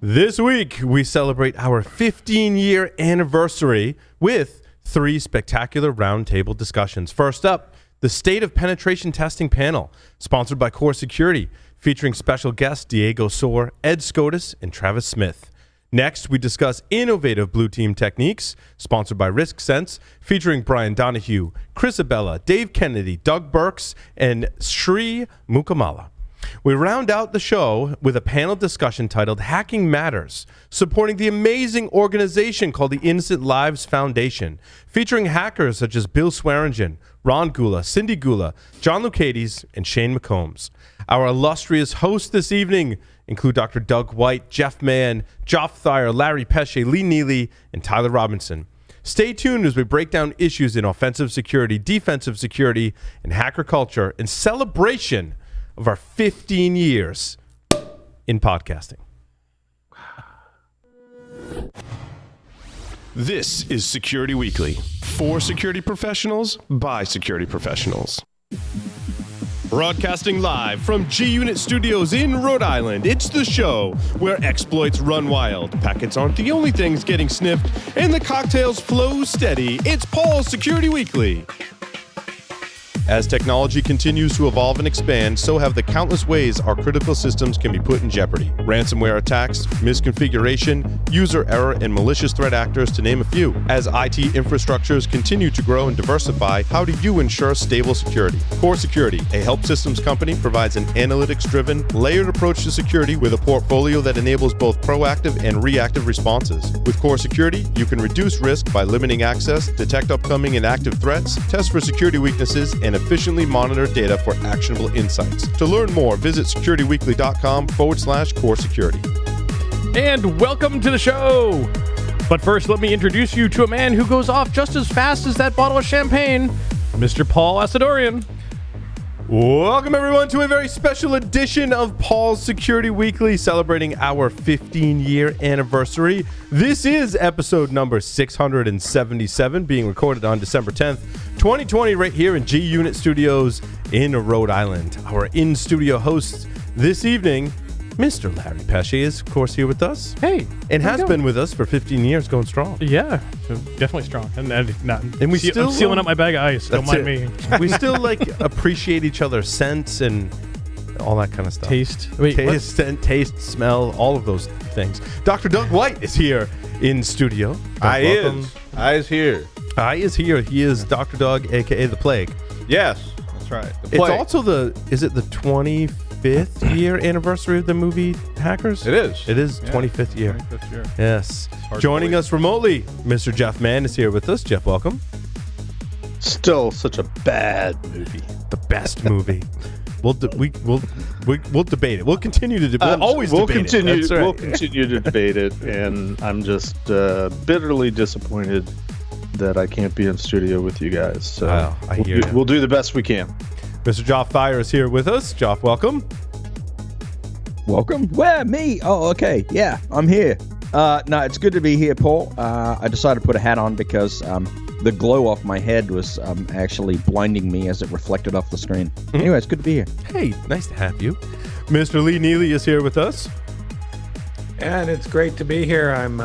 This week, we celebrate our 15-year anniversary with 3 spectacular roundtable discussions. First up, the State of Penetration Testing Panel, sponsored by Core Security, featuring special guests Diego Soar, Ed Scotus, and Travis Smith. Next, we discuss innovative blue team techniques, sponsored by RiskSense, featuring Brian Donahue, Chris Abella, Dave Kennedy, Doug Burks, and Sri Mukamala. We round out the show with a panel discussion titled Hacking Matters, supporting the amazing organization called the Innocent Lives Foundation, featuring hackers such as Bill Swearingen, Ron Gula, Cindy Gula, John Lucades, and Shane McCombs. Our illustrious hosts this evening include Dr. Doug White, Jeff Mann, Joff Thayer, Larry Pesce, Lee Neely, and Tyler Robinson. Stay tuned as we break down issues in offensive security, defensive security, and hacker culture in celebration of our 15 years in podcasting. This is Security Weekly, for security professionals, by security professionals. Broadcasting live from G-Unit Studios in Rhode Island, it's the show where exploits run wild, packets aren't the only things getting sniffed, and the cocktails flow steady. It's Paul's Security Weekly. As technology continues to evolve and expand, so have the countless ways our critical systems can be put in jeopardy. Ransomware attacks, misconfiguration, user error, and malicious threat actors, to name a few. As IT infrastructures continue to grow and diversify, how do you ensure stable security? Core Security, a help systems company, provides an analytics-driven, layered approach to security with a portfolio that enables both proactive and reactive responses. With Core Security, you can reduce risk by limiting access, detect upcoming and active threats, test for security weaknesses, and efficiently monitor data for actionable insights. To learn more, visit securityweekly.com/core security. And welcome to the show. But first, let me introduce you to a man who goes off just as fast as that bottle of champagne, Mr. Paul Asadorian. Welcome, everyone, to a very special edition of Paul's Security Weekly, celebrating our 15-year anniversary. This is episode number 677, being recorded on December 10th, 2020, right here in G-Unit Studios in Rhode Island. Our in-studio host this evening, Mr. Larry Pesce, is, of course, here with us. Hey. And has been with us for 15 years, going strong. Yeah, definitely strong. And we still I'm sealing up my bag of ice. Don't mind me. We still, appreciate each other's scents and all that kind of stuff. Taste. Scent, taste, smell, all of those things. Dr. Doug White is here in studio. I is here. He is Dr. Doug, a.k.a. The Plague. Yes, that's right. It's also is it the 25th year anniversary of the movie Hackers? It is. It is 25th year. 25th year. Yes. Joining us remotely, Mr. Jeff Mann is here with us. Jeff, welcome. Still such a bad movie. The best movie. We'll debate it. We'll continue to debate. We'll continue. That's right. We'll continue to debate it, and I'm just bitterly disappointed that I can't be in studio with you guys. So I hear you. We'll do the best we can. Mr. Joff Thayer is here with us. Joff, welcome. Welcome. Where? Me? Oh, okay. Yeah, I'm here. No, it's good to be here, Paul. I decided to put a hat on because the glow off my head was actually blinding me as it reflected off the screen. Anyway, it's good to be here. Hey, nice to have you. Mr. Lee Neely is here with us. And it's great to be here. I'm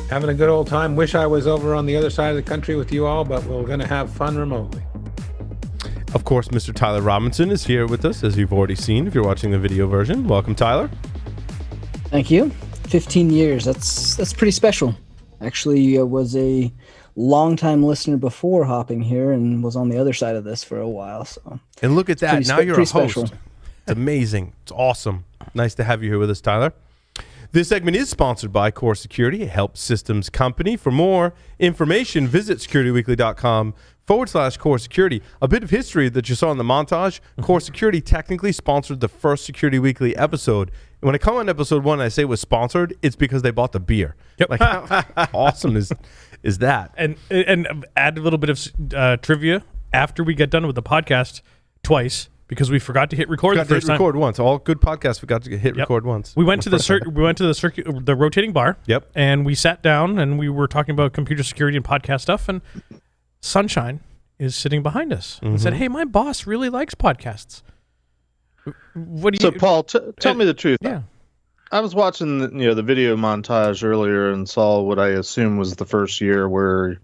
having a good old time. Wish I was over on the other side of the country with you all, but we're going to have fun remotely. Of course, Mr. Tyler Robinson is here with us, as you've already seen if you're watching the video version. Welcome, Tyler. Thank you. 15 years. That's pretty special. Actually, was a long-time listener before hopping here and was on the other side of this for a while. So. And look at that. Now you're a host. Special. It's amazing. It's awesome. Nice to have you here with us, Tyler. This segment is sponsored by Core Security, a help systems company. For more information, visit securityweekly.com/core security. A bit of history that you saw in the montage. Core Security technically sponsored the first Security Weekly episode. And when I come on episode 1 and I say it was sponsored, it's because they bought the beer. Yep. Like, how awesome is that? And add a little bit of trivia after we get done with the podcast twice. Because we forgot to hit record the first time. Record once. All good podcasts forgot to hit record once. We went to the rotating bar. Yep. And we sat down and we were talking about computer security and podcast stuff. And Sunshine is sitting behind us and said, "Hey, my boss really likes podcasts." What do you? So, Paul, tell me the truth. Yeah. I was watching the video montage earlier and saw what I assume was the first year where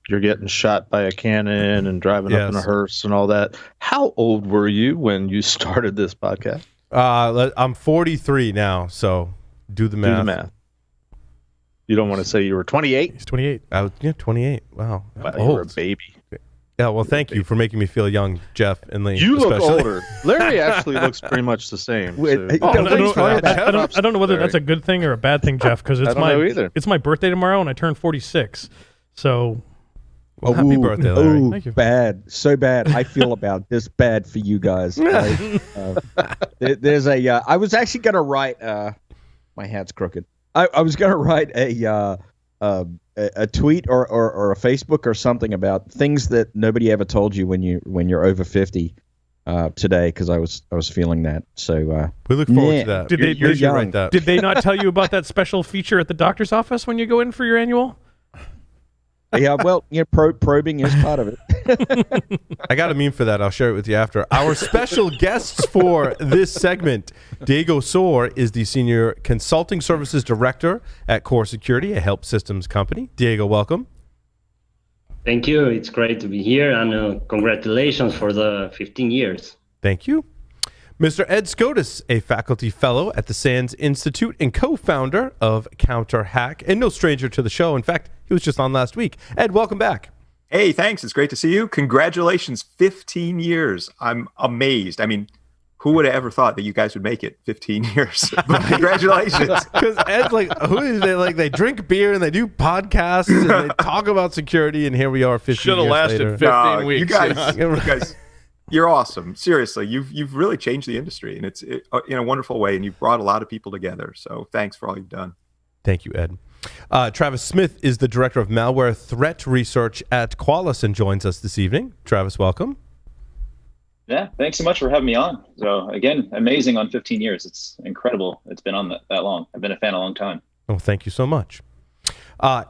you're getting shot by a cannon and driving up in a Yes. hearse and all that. How old were you when you started this podcast? I'm 43 now, so do the math. Do the math. You don't want to say you were 28? He's 28. I was 28. Wow, Wow, I'm you were a old. baby. Yeah, well, thank you for making me feel young, Jeff and Lee. You look especially. older. Larry actually looks pretty much the same. Wait, so- hey, Oh, don't I thanks for don't, that. I don't know whether that's a good thing or a bad thing, Jeff, because I don't know either. it's my birthday tomorrow and I turn 46. So Well, happy Ooh, birthday, Larry. ooh, Thank you. bad, so bad. I feel about this bad for you guys. Right? There's a. I was actually gonna write. My hat's crooked. I was gonna write a tweet or a Facebook or something about things that nobody ever told you when you're over 50 today, because I was feeling that. So We look forward yeah. to that. Did they- You should you're write young. that. did they not tell you about that special feature at the doctor's office when you go in for your annual? yeah, well, probing is part of it. I got a meme for that. I'll share it with you after. Our special guests for this segment, Diego Soar is the Senior Consulting Services Director at Core Security, a help systems company. Diego, welcome. Thank you. It's great to be here, and congratulations for the 15 years. Thank you. Mr. Ed Scotus, a faculty fellow at the SANS Institute and co-founder of CounterHack, and no stranger to the show. In fact, he was just on last week. Ed, welcome back. Hey, thanks. It's great to see you. Congratulations. 15 years. I'm amazed. I mean, who would have ever thought that you guys would make it 15 years? But congratulations. Because Ed's like, who is they? Like, they drink beer and they do podcasts and they talk about security, and here we are 15 Should have years lasted later. 15 You weeks. guys, you're awesome. Seriously, you've really changed the industry, and it's in a wonderful way, and you've brought a lot of people together. So thanks for all you've done. Thank you, Ed. Travis Smith is the Director of Malware Threat Research at Qualis and joins us this evening. Travis, welcome. Yeah, thanks so much for having me on. So again, amazing on 15 years. It's incredible. It's been on that long. I've been a fan a long time. Oh, thank you so much.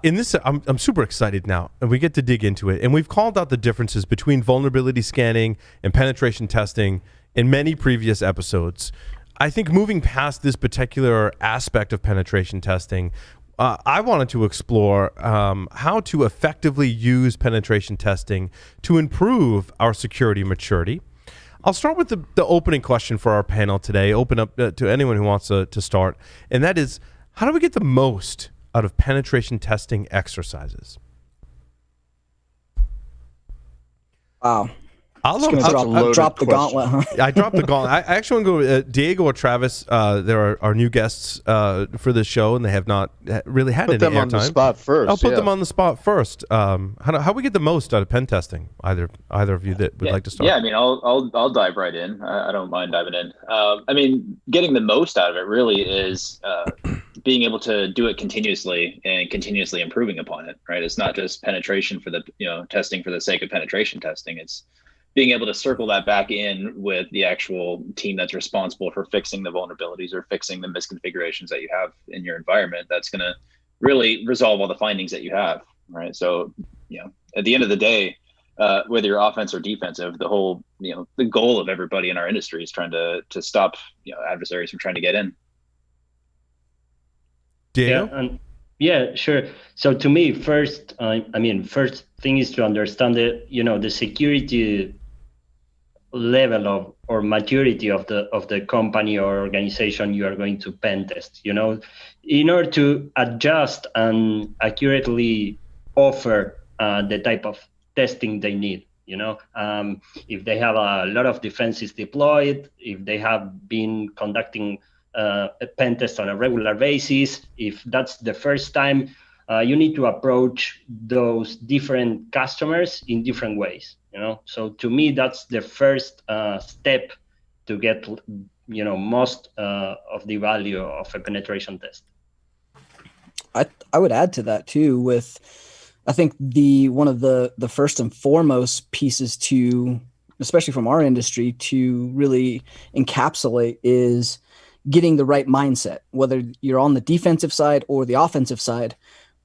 In this, I'm super excited now, and we get to dig into it. And we've called out the differences between vulnerability scanning and penetration testing in many previous episodes. I think moving past this particular aspect of penetration testing, I wanted to explore how to effectively use penetration testing to improve our security maturity. I'll start with the opening question for our panel today, open up to anyone who wants to start, and that is, how do we get the most out of penetration testing exercises? Wow. I'll Just gonna drop the gauntlet, huh? I dropped the gauntlet. I actually want to go Diego or Travis. There are new guests for this show, and they have not really had Put any them on the airtime. spot first. I'll put yeah. them on the spot first. How we get the most out of pen testing? Either of you that would like to start? Yeah, I mean, I'll dive right in. I don't mind diving in. I mean, getting the most out of it really is being able to do it continuously and continuously improving upon it. Right? It's not just penetration for the testing for the sake of penetration testing. It's being able to circle that back in with the actual team that's responsible for fixing the vulnerabilities or fixing the misconfigurations that you have in your environment. That's going to really resolve all the findings that you have, right? So, at the end of the day, whether you're offense or defensive, the whole, the goal of everybody in our industry is trying to stop, adversaries from trying to get in. Diego? Yeah, sure. So to me, first thing is to understand the security level of or maturity of the company or organization you are going to pen test. In order to adjust and accurately offer the type of testing they need. If they have a lot of defenses deployed, if they have been conducting a pen test on a regular basis, if that's the first time, you need to approach those different customers in different ways. So to me, that's the first step to get most of the value of a penetration test. I would add to that too, with I think one of the first and foremost pieces to, especially from our industry, to really encapsulate is getting the right mindset, whether you're on the defensive side or the offensive side,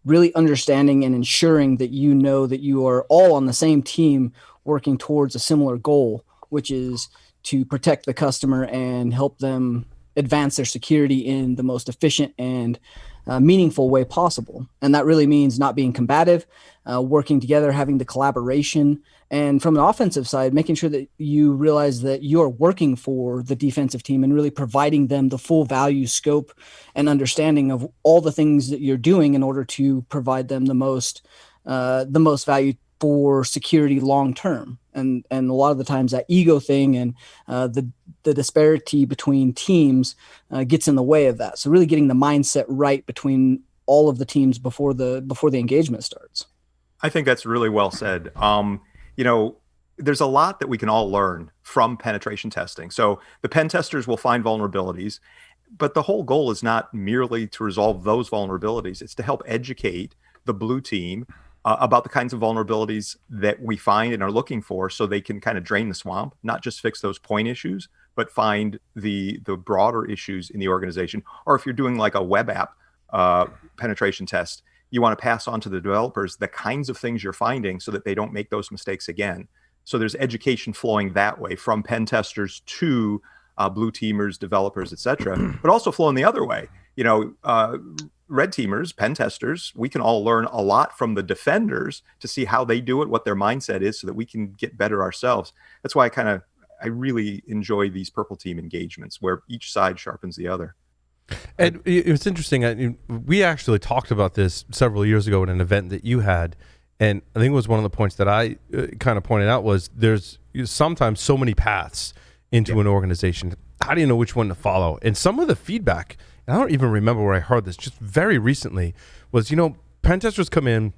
really understanding and ensuring that that you are all on the same team working towards a similar goal, which is to protect the customer and help them advance their security in the most efficient and meaningful way possible. And that really means not being combative, working together, having the collaboration, and from an offensive side, making sure that you realize that you're working for the defensive team and really providing them the full value scope and understanding of all the things that you're doing in order to provide them the most value for security long term. And a lot of the times that ego thing and the disparity between teams gets in the way of that. So really getting the mindset right between all of the teams before the engagement starts. I think that's really well said. There's a lot that we can all learn from penetration testing. So the pen testers will find vulnerabilities, but the whole goal is not merely to resolve those vulnerabilities. It's to help educate the blue team about the kinds of vulnerabilities that we find and are looking for, so they can kind of drain the swamp, not just fix those point issues, but find the broader issues in the organization. Or if you're doing like a web app penetration test, you want to pass on to the developers the kinds of things you're finding so that they don't make those mistakes again. So there's education flowing that way from pen testers to blue teamers, developers, et cetera, but also flowing the other way. Red teamers, pen testers, we can all learn a lot from the defenders to see how they do it, what their mindset is, so that we can get better ourselves. That's why I really enjoy these purple team engagements where each side sharpens the other. And it's interesting. We actually talked about this several years ago at an event that you had, and I think it was one of the points that I kind of pointed out was there's sometimes so many paths into an organization. How do you know which one to follow? And some of the feedback, and I don't even remember where I heard this, just very recently, was, pen testers come in,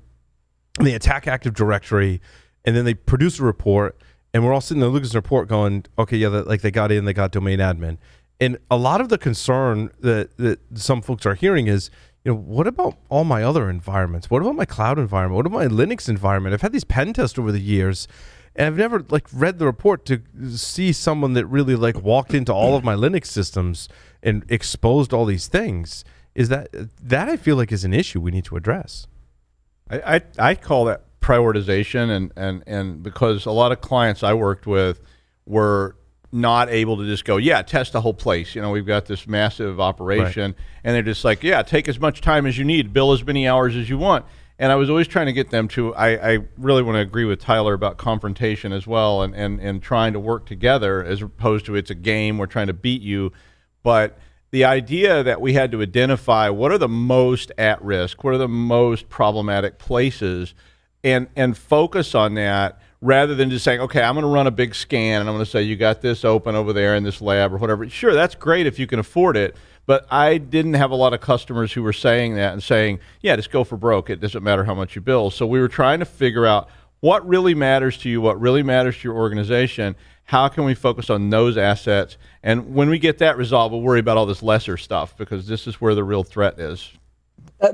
and they attack Active Directory, and then they produce a report, and we're all sitting there looking at the report going, okay, yeah, they got in, they got domain admin. And a lot of the concern that some folks are hearing is, what about all my other environments? What about my cloud environment? What about my Linux environment? I've had these pen tests over the years, and I've never read the report to see someone that really walked into all of my Linux systems and exposed all these things. Is that I feel like is an issue we need to address. I call that prioritization, and because a lot of clients I worked with were not able to just go, test the whole place. We've got this massive operation, right. And they're just like, take as much time as you need, bill as many hours as you want. And I was always trying to get them to, I really want to agree with Tyler about confrontation as well, and trying to work together as opposed to it's a game, we're trying to beat you. But the idea that we had to identify what are the most at risk, what are the most problematic places, and focus on that, rather than just saying, okay, I'm going to run a big scan and I'm going to say, you got this open over there in this lab or whatever. Sure, that's great if you can afford it. But I didn't have a lot of customers who were saying that and saying, just go for broke. It doesn't matter how much you bill. So we were trying to figure out what really matters to you, what really matters to your organization. How can we focus on those assets? And when we get that resolved, we'll worry about all this lesser stuff, because this is where the real threat is.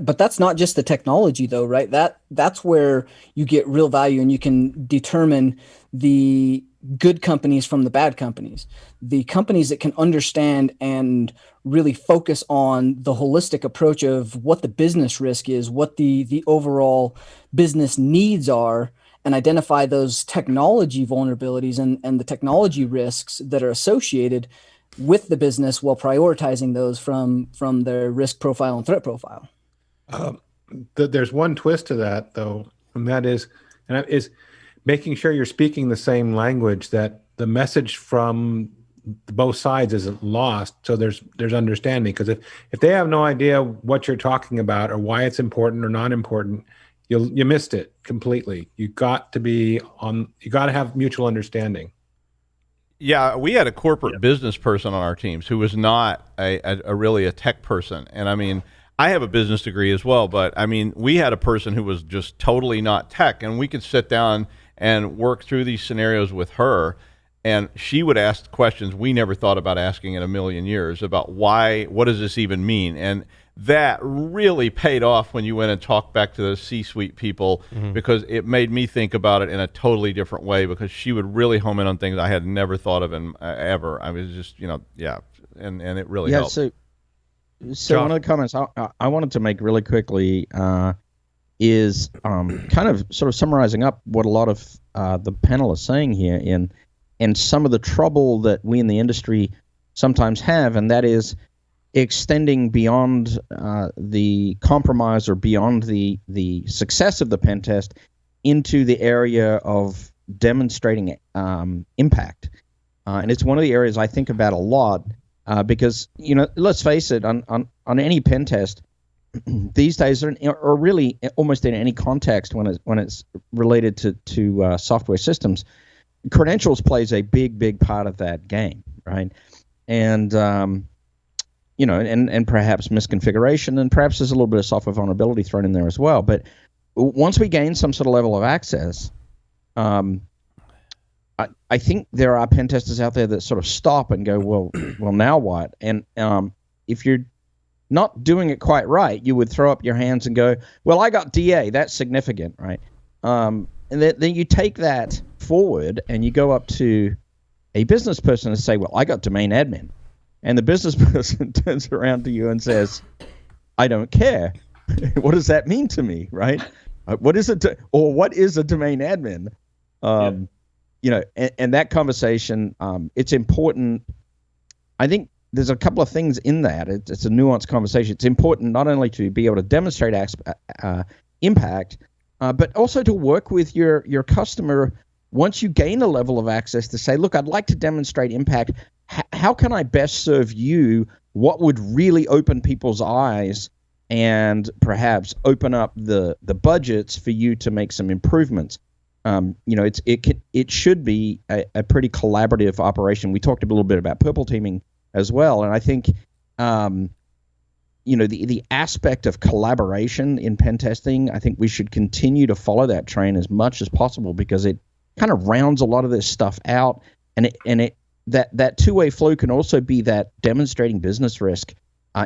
But that's not just the technology, though, right? That's where you get real value, and you can determine the good companies from the bad companies. The companies that can understand and really focus on the holistic approach of what the business risk is, what the overall business needs are, and identify those technology vulnerabilities and the technology risks that are associated with the business, while prioritizing those from their risk profile and threat profile. There's one twist to that, though, and that is making sure you're speaking the same language, that the message from both sides isn't lost. So there's understanding, because if they have no idea what you're talking about or why it's important or not important, you missed it completely. You got to have mutual understanding. Yeah, we had a corporate business person on our teams who was not really a tech person, and I mean, I have a business degree as well, but I mean, we had a person who was just totally not tech, and we could sit down and work through these scenarios with her, and she would ask questions we never thought about asking in a million years about what does this even mean? And that really paid off when you went and talked back to the C-suite people, because it made me think about it in a totally different way, because she would really home in on things I had never thought of ever. I was just, and it really helped. So one of the comments I wanted to make really quickly is kind of sort of summarizing up what a lot of the panel is saying here, and some of the trouble that we in the industry sometimes have, and that is extending beyond the compromise or beyond the success of the pen test into the area of demonstrating impact. And it's one of the areas I think about a lot because, let's face it, on any pen test these days, or really almost in any context when it's related to software systems, credentials plays a big part of that game, right? And and perhaps misconfiguration, and perhaps there's a little bit of software vulnerability thrown in there as well. But once we gain some sort of level of access, I think there are pen testers out there that sort of stop and go, well, now what? And if you're not doing it quite right, you would throw up your hands and go, well, I got DA, that's significant, right? And then you take that forward and you go up to a business person and say, well, I got domain admin. And the business person turns around to you and says, I don't care. What does that mean to me, right? What is a domain admin? And that conversation, it's important. I think there's a couple of things in that. It's a nuanced conversation. It's important not only to be able to demonstrate impact, but also to work with your customer once you gain a level of access to say, look, I'd like to demonstrate impact. How can I best serve you? What would really open people's eyes and perhaps open up the budgets for you to make some improvements? It should be a pretty collaborative operation. We talked a little bit about purple teaming as well, and I think the aspect of collaboration in pen testing, I think we should continue to follow that train as much as possible because it kind of rounds a lot of this stuff out, and that two-way flow can also be that demonstrating business risk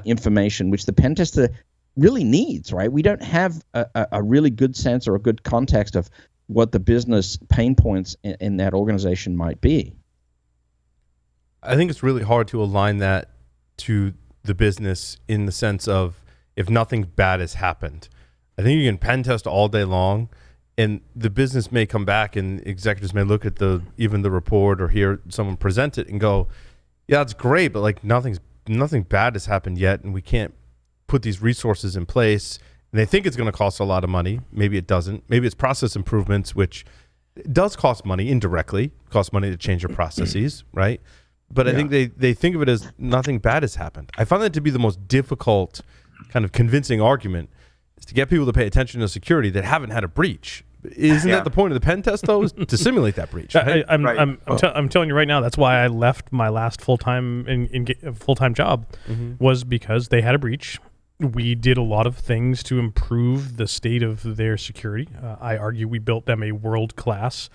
information, which the pen tester really needs, right? We don't have a really good sense or a good context of what the business pain points in that organization might be. I think it's really hard to align that to the business in the sense of if nothing bad has happened. I think you can pen test all day long, and the business may come back and executives may look at even the report or hear someone present it and go, yeah, that's great, but like nothing bad has happened yet, and we can't put these resources in place. And they think it's going to cost a lot of money. Maybe it doesn't. Maybe it's process improvements, which does cost money indirectly, cost money to change your processes, right? But I think they think of it as nothing bad has happened. I find that to be the most difficult kind of convincing argument, is to get people to pay attention to security that haven't had a breach. Isn't that the point of the pen test, though, is to simulate that breach? Right? I'm telling you right now, that's why I left my last full-time job, was because they had a breach. We did a lot of things to improve the state of their security. I argue we built them a world-class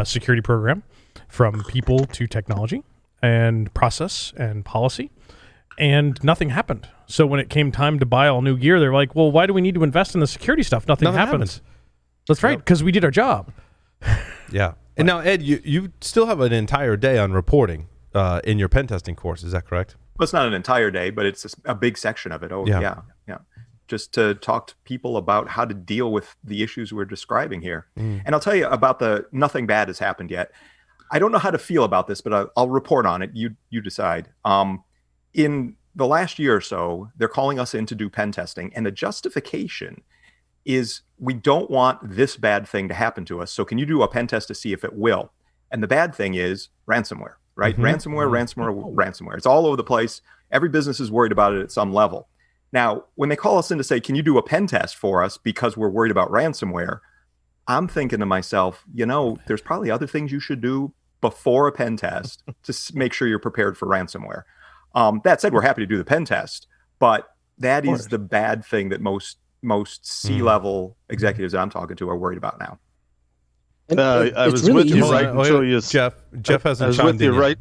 security program, from people to technology and process and policy, and nothing happened. So when it came time to buy all new gear, they're like, well, why do we need to invest in the security stuff? Nothing happens. That's right, because we did our job. Yeah. And now, Ed, you still have an entire day on reporting in your pen testing course. Is that correct? Well, it's not an entire day, but it's a big section of it. Oh, yeah. Just to talk to people about how to deal with the issues we're describing here. And I'll tell you about the nothing bad has happened yet. I don't know how to feel about this, but I'll report on it. You decide. In the last year or so, they're calling us in to do pen testing, and the justification is we don't want this bad thing to happen to us. So can you do a pen test to see if it will? And the bad thing is ransomware, right? Ransomware. It's all over the place. Every business is worried about it at some level. Now, when they call us in to say, can you do a pen test for us because we're worried about ransomware? I'm thinking to myself, there's probably other things you should do before a pen test to make sure you're prepared for ransomware. That said, we're happy to do the pen test, but that is the bad thing that most C-level executives that I'm talking to are worried about now. I was really with you easy. right until you... Jeff hasn't I was chimed with you in yet. right...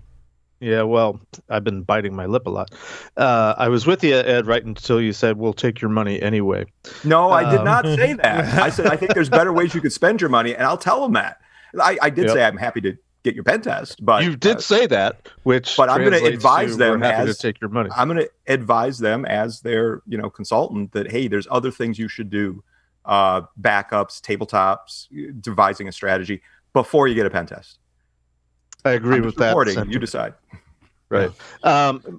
Yeah, well, I've been biting my lip a lot. I was with you, Ed, right until you said, we'll take your money anyway. No, I did not say that. I said, I think there's better ways you could spend your money, and I'll tell them that. I did say I'm happy to get your pen test, but you did say that, but I'm going to advise them to take your money. I'm going to advise them as their consultant that, hey, there's other things you should do, backups, tabletops, devising a strategy before you get a pen test. I agree with that. You decide. Right.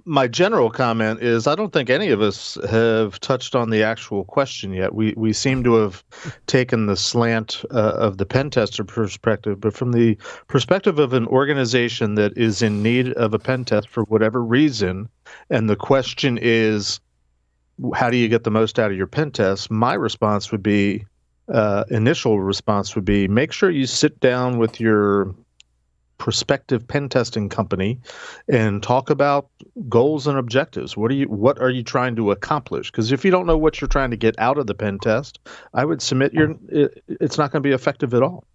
My general comment is I don't think any of us have touched on the actual question yet. We seem to have taken the slant of the pen tester perspective, but from the perspective of an organization that is in need of a pen test for whatever reason, and the question is, how do you get the most out of your pen test? My response would be, initial response would be, make sure you sit down with your prospective pen testing company and talk about goals and objectives. What are you trying to accomplish? Because if you don't know what you're trying to get out of the pen test, I would submit it's not going to be effective at all.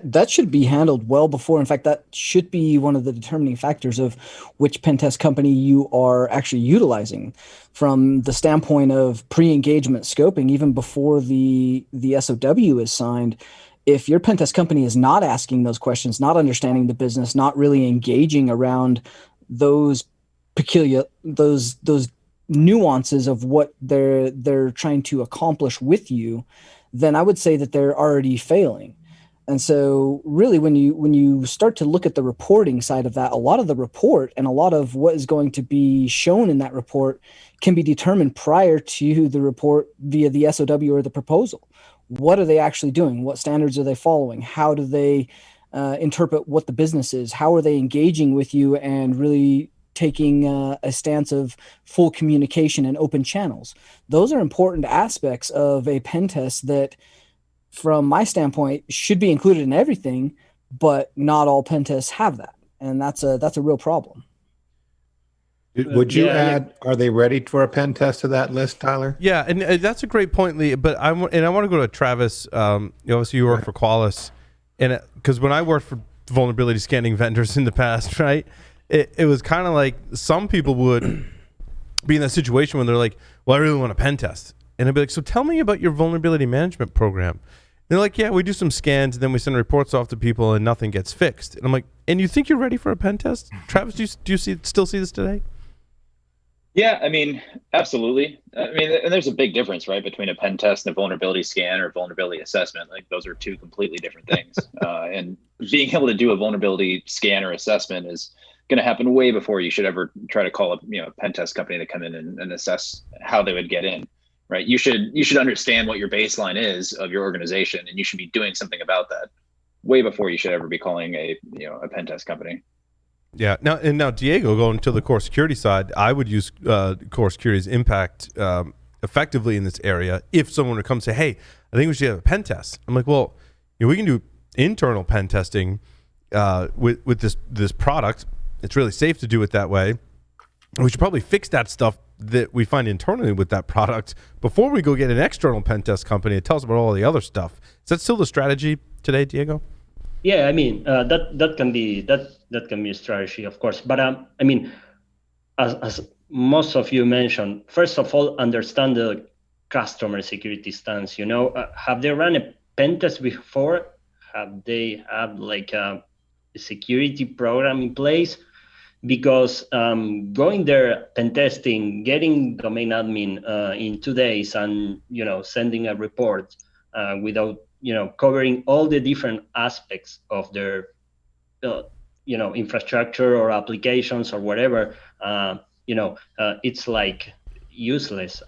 That should be handled well before. In fact, that should be one of the determining factors of which pen test company you are actually utilizing, from the standpoint of pre-engagement scoping, even before the SOW is signed. If your pen test company is not asking those questions, not understanding the business, not really engaging around those those nuances of what they're trying to accomplish with you, then I would say that they're already failing. And so really when you start to look at the reporting side of that, a lot of the report and a lot of what is going to be shown in that report can be determined prior to the report via the SOW or the proposal. What are they actually doing? What standards are they following? How do they interpret what the business is? How are they engaging with you and really taking a stance of full communication and open channels? Those are important aspects of a pen test that, from my standpoint, should be included in everything, but not all pen tests have that. And that's a real problem. Would you add, are they ready for a pen test to that list, Tyler? Yeah, and that's a great point, Lee. But I want to go to Travis. Obviously, you work for Qualis, and because when I worked for vulnerability scanning vendors in the past, right, it was kind of like some people would be in that situation when they're like, "Well, I really want a pen test," and I'd be like, "So tell me about your vulnerability management program." They're like, "Yeah, we do some scans, and then we send reports off to people, and nothing gets fixed." And I'm like, "And you think you're ready for a pen test, Travis? Do you still see this today?" Yeah, I mean, absolutely. I mean, and there's a big difference, right, between a pen test and a vulnerability scan or vulnerability assessment. Like, those are two completely different things. And being able to do a vulnerability scan or assessment is going to happen way before you should ever try to call a pen test company to come in and assess how they would get in, right? You should understand what your baseline is of your organization, and you should be doing something about that way before you should ever be calling a pen test company. Yeah. Now, Diego, going to the core security side, I would use core security's impact effectively in this area. If someone would come say, "Hey, I think we should have a pen test," I'm like, "Well, we can do internal pen testing with this product. It's really safe to do it that way. We should probably fix that stuff that we find internally with that product before we go get an external pen test company that tells us about all the other stuff." Is that still the strategy today, Diego? Yeah, I mean that can be a strategy, of course. But I mean, as most of you mentioned, first of all, understand the customer security stance. Have they run a pen test before? Have they had like a security program in place? Because going there, pen testing, getting domain admin in 2 days, and sending a report without covering all the different aspects of their infrastructure or applications or whatever, it's like useless.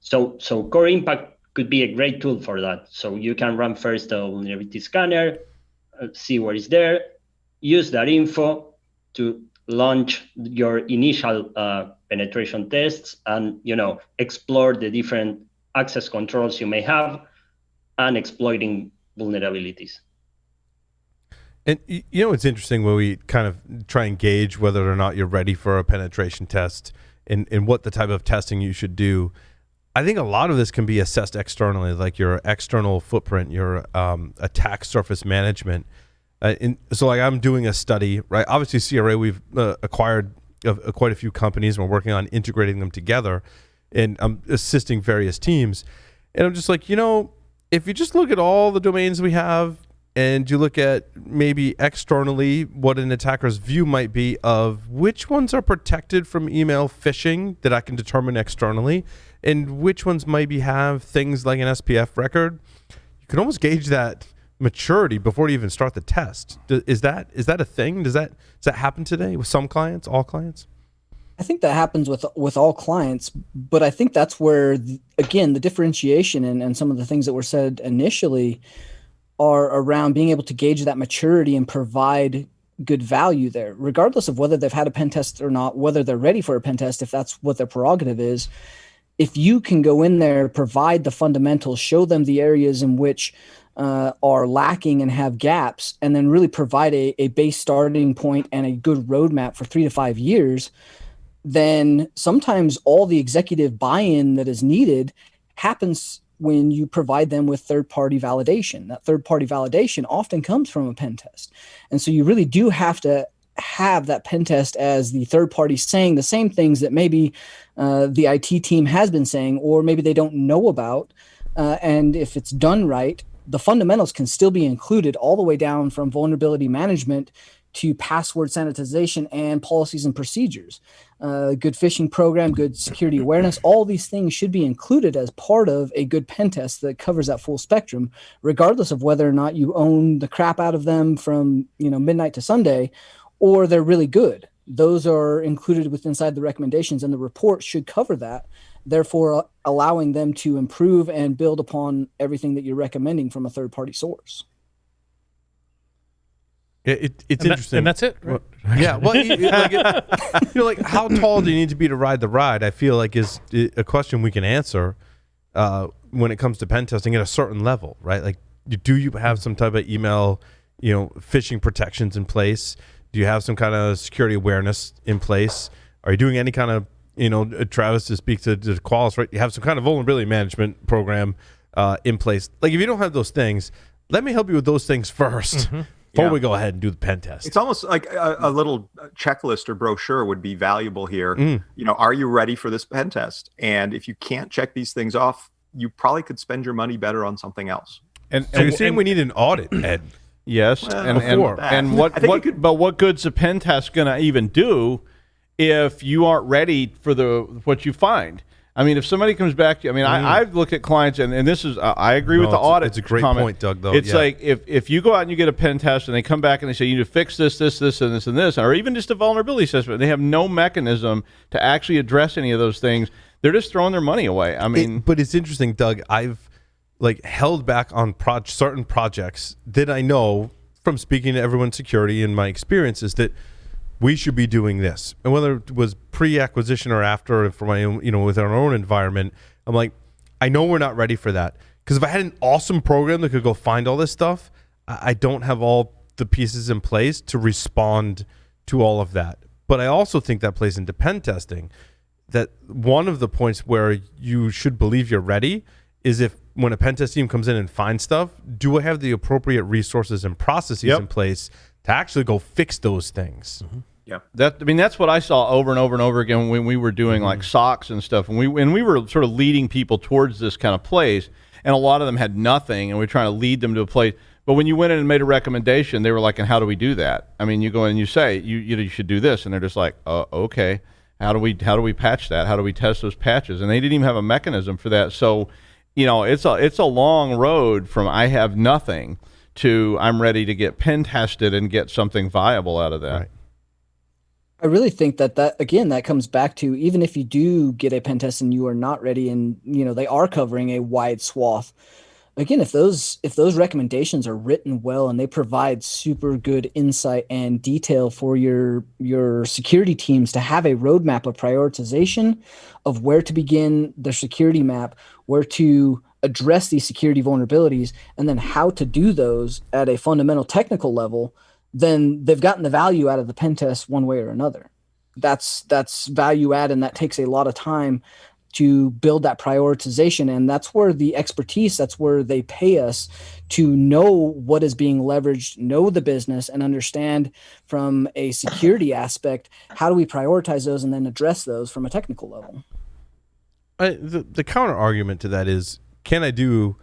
So Core Impact could be a great tool for that. So you can run first a vulnerability scanner, see what is there, use that info to launch your initial penetration tests, and explore the different access controls you may have and exploiting vulnerabilities. And it's interesting when we kind of try and gauge whether or not you're ready for a penetration test and what the type of testing you should do. I think a lot of this can be assessed externally, like your external footprint, your attack surface management. So like I'm doing a study, right? Obviously CRA, we've acquired quite a few companies, and we're working on integrating them together, and I'm assisting various teams. And I'm just like, if you just look at all the domains we have, and you look at maybe externally what an attacker's view might be of which ones are protected from email phishing that I can determine externally, and which ones maybe have things like an SPF record, you can almost gauge that maturity before you even start the test. Is that a thing? Does that happen today with some clients, all clients? I think that happens with all clients, but I think that's where, again, the differentiation and some of the things that were said initially are around being able to gauge that maturity and provide good value there, regardless of whether they've had a pen test or not, whether they're ready for a pen test, if that's what their prerogative is. If you can go in there, provide the fundamentals, show them the areas in which are lacking and have gaps, and then really provide a base starting point and a good roadmap for 3 to 5 years, then sometimes all the executive buy-in that is needed happens when you provide them with third-party validation. That third-party validation often comes from a pen test. And so you really do have to have that pen test as the third party saying the same things that maybe the IT team has been saying, or maybe they don't know about. And if it's done right, the fundamentals can still be included all the way down from vulnerability management to password sanitization and policies and procedures. Good phishing program, good security awareness, all these things should be included as part of a good pen test that covers that full spectrum, regardless of whether or not you own the crap out of them from midnight to Sunday, or they're really good. Those are included inside the recommendations, and the report should cover that, therefore allowing them to improve and build upon everything that you're recommending from a third-party source. It's interesting, and that's it. Right? Yeah, well, like how tall do you need to be to ride the ride? I feel like is a question we can answer when it comes to pen testing at a certain level, right? Like, do you have some type of email, phishing protections in place? Do you have some kind of security awareness in place? Are you doing any kind of, Travis, to speak to Qualis, right? You have some kind of vulnerability management program in place. Like, if you don't have those things, let me help you with those things first. Mm-hmm. Before we go ahead and do the pen test. It's almost like a little checklist or brochure would be valuable here. Are you ready for this pen test? And if you can't check these things off, you probably could spend your money better on something else. So you're saying we need an audit, Ed? Yes, what good's a pen test going to even do if you aren't ready for what you find? I mean, if somebody comes back to you, I've looked at clients, and this is, I agree with the audit. It's a great point, Doug, though. It's like, if you go out and you get a pen test, and they come back and they say, you need to fix this, and this, or even just a vulnerability assessment, they have no mechanism to actually address any of those things. They're just throwing their money away. But it's interesting, Doug. I've held back on certain projects that I know from speaking to everyone's security and my experiences that we should be doing this. And whether it was pre-acquisition or after, for my own, with our own environment, I'm like, I know we're not ready for that. Because if I had an awesome program that could go find all this stuff, I don't have all the pieces in place to respond to all of that. But I also think that plays into pen testing, that one of the points where you should believe you're ready is if when a pen test team comes in and finds stuff, do I have the appropriate resources and processes in place to actually go fix those things? Mm-hmm. Yeah, that's what I saw over and over and over again when we were doing like SOCs and stuff, and we were sort of leading people towards this kind of place, and a lot of them had nothing, and we were trying to lead them to a place. But when you went in and made a recommendation, they were like, "And how do we do that?" I mean, you go in and you say, "You should do this," and they're just like, "Okay, how do we patch that? How do we test those patches?" And they didn't even have a mechanism for that. So, it's a long road from I have nothing to I'm ready to get pen tested and get something viable out of that. Right. I really think that comes back to, even if you do get a pen test and you are not ready and, they are covering a wide swath. Again, if those recommendations are written well and they provide super good insight and detail for your security teams to have a roadmap of prioritization of where to begin their security map, where to address these security vulnerabilities, and then how to do those at a fundamental technical level, then they've gotten the value out of the pen test one way or another. That's value add, and that takes a lot of time to build that prioritization. And that's where the expertise, that's where they pay us to know what is being leveraged, know the business, and understand from a security aspect, how do we prioritize those and then address those from a technical level. The counter argument to that is, can I do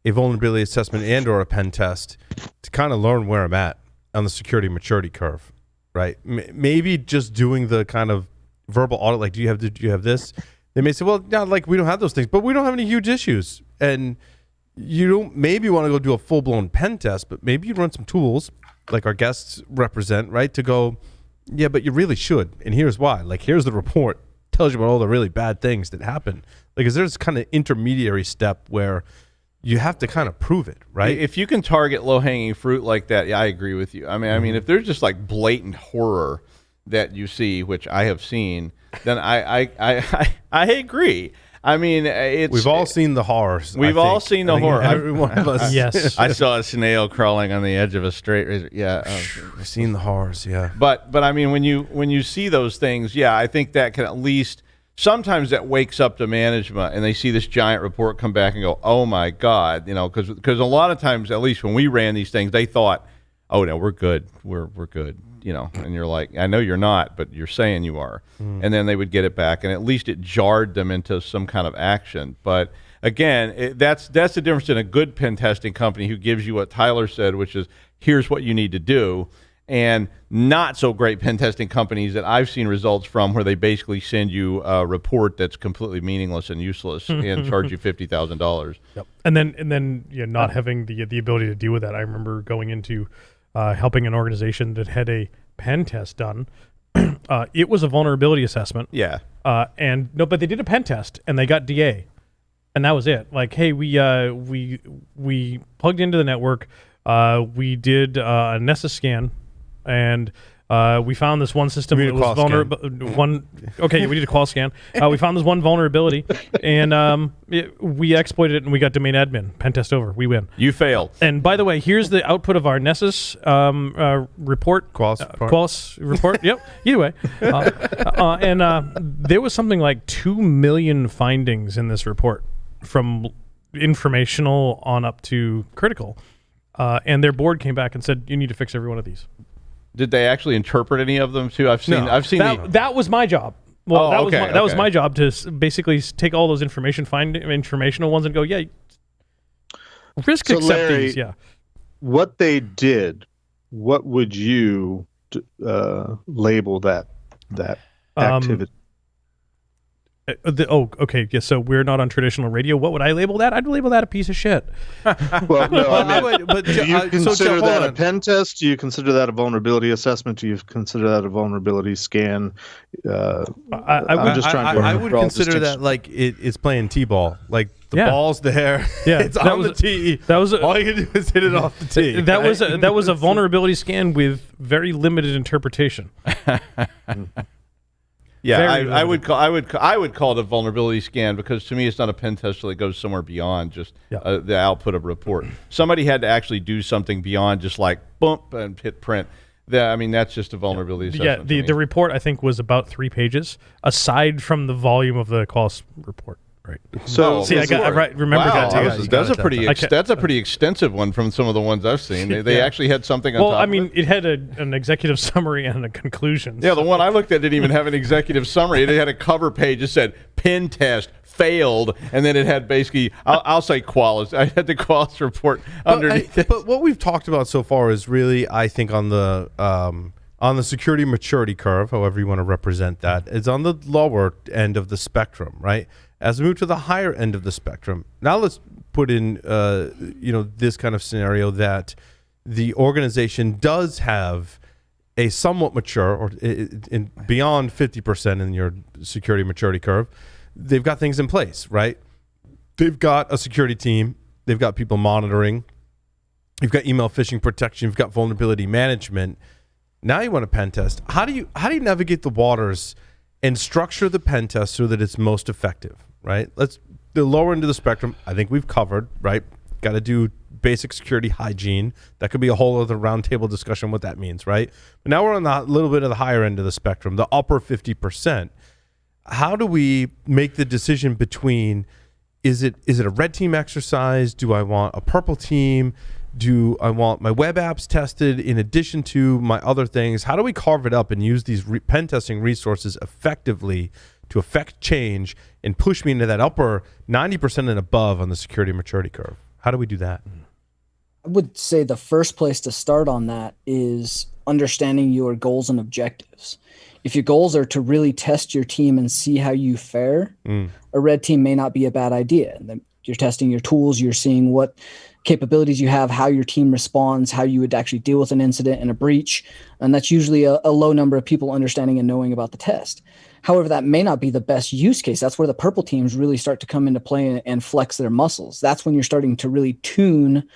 a vulnerability assessment and or a pen test to kind of learn where I'm at on the security maturity curve, right? Maybe just doing the kind of verbal audit, like, do you have this? They may say, well, no, like, we don't have those things, but we don't have any huge issues. And you don't maybe want to go do a full-blown pen test, but maybe you run some tools like our guests represent, right? To go, yeah, but you really should. And here's why. Like, here's the report. Tells you about all the really bad things that happen. Like, is there this kind of intermediary step where you have to kind of prove it, right? If you can target low-hanging fruit like that, yeah, I agree with you. I mean, if there's just like blatant horror that you see, which I have seen, then I agree. I mean, we've all seen the horrors. We've all seen the horror. Every one of us. Yes. I saw a snail crawling on the edge of a straight razor. Yeah, We've seen the horrors. Yeah. But I mean, when you see those things, yeah, I think that can at least sometimes that wakes up to management, and they see this giant report come back and go, "Oh my God," because a lot of times, at least when we ran these things, they thought, "Oh no, we're good. We're good." And you're like, I know you're not, but you're saying you are. And then they would get it back, and at least it jarred them into some kind of action. But again, that's the difference in a good pen testing company who gives you what Tyler said, which is, here's what you need to do, and not so great pen testing companies that I've seen results from where they basically send you a report that's completely meaningless and useless and charge you $50,000. Yep. And then not having the ability to deal with that. I remember going into helping an organization that had a pen test done. It was a vulnerability assessment. Yeah. But they did a pen test and they got DA, and that was it. Like, hey, we plugged into the network. We did a Nessus scan, and we found this one system that was vulnerable. Okay, we did a Qualis scan. We found this one vulnerability, and we exploited it, and we got domain admin. Pen test over. We win. You failed. And by the way, here's the output of our Nessus report. Qualis report. Yep. Either way, there was something like 2 million findings in this report, from informational on up to critical. And their board came back and said, you need to fix every one of these. Did they actually interpret any of them too? I've seen that was my job. Well, that was my job to basically take all those informational ones and go, yeah, risk accept Larry, these. Yeah. What they did, what would you label that activity? Okay. Yeah, so we're not on traditional radio. What would I label that? I'd label that a piece of shit. Well, no, do you consider that a pen test? Do you consider that a vulnerability assessment? Do you consider that a vulnerability scan? I would consider that like it's playing t-ball. Like the ball's there. Yeah, it's on the tee. All you can do is hit it off the tee. That was a vulnerability scan with very limited interpretation. Yeah, I would call it a vulnerability scan, because to me it's not a pen test till it goes somewhere beyond just the output of a report. Somebody had to actually do something beyond just like bump and hit print. That's just a vulnerability assessment. Yeah, the report I think was about 3 pages, aside from the volume of the Qualis report. Right. So remember wow, that. That's a pretty extensive one from some of the ones I've seen. They actually had something on top. Well, I mean, it had an executive summary and a conclusion. Yeah, the one I looked at didn't even have an executive summary. It had a cover page that said "pen test failed," and then it had basically I'll say Qualis. I had the Qualis report underneath. But what we've talked about so far is really, I think, on the security maturity curve, however you want to represent that, is on the lower end of the spectrum, right? As we move to the higher end of the spectrum, now let's put in, this kind of scenario that the organization does have a somewhat mature, or in beyond 50% in your security maturity curve. They've got things in place, right? They've got a security team. They've got people monitoring. You've got email phishing protection. You've got vulnerability management. Now you want a pen test. How do you navigate the waters and structure the pen test so that it's most effective? Right? The lower end of the spectrum, I think we've covered, right? Got to do basic security hygiene. That could be a whole other roundtable discussion what that means, right? But now we're on the little bit of the higher end of the spectrum, the upper 50%. How do we make the decision between, is it a red team exercise? Do I want a purple team? Do I want my web apps tested in addition to my other things? How do we carve it up and use these pen testing resources effectively to affect change and push me into that upper 90% and above on the security maturity curve? How do we do that? I would say the first place to start on that is understanding your goals and objectives. If your goals are to really test your team and see how you fare, a red team may not be a bad idea. And you're testing your tools, you're seeing what capabilities you have, how your team responds, how you would actually deal with an incident and a breach. And that's usually a low number of people understanding and knowing about the test. However, that may not be the best use case. That's where the purple teams really start to come into play and flex their muscles. That's when you're starting to really tune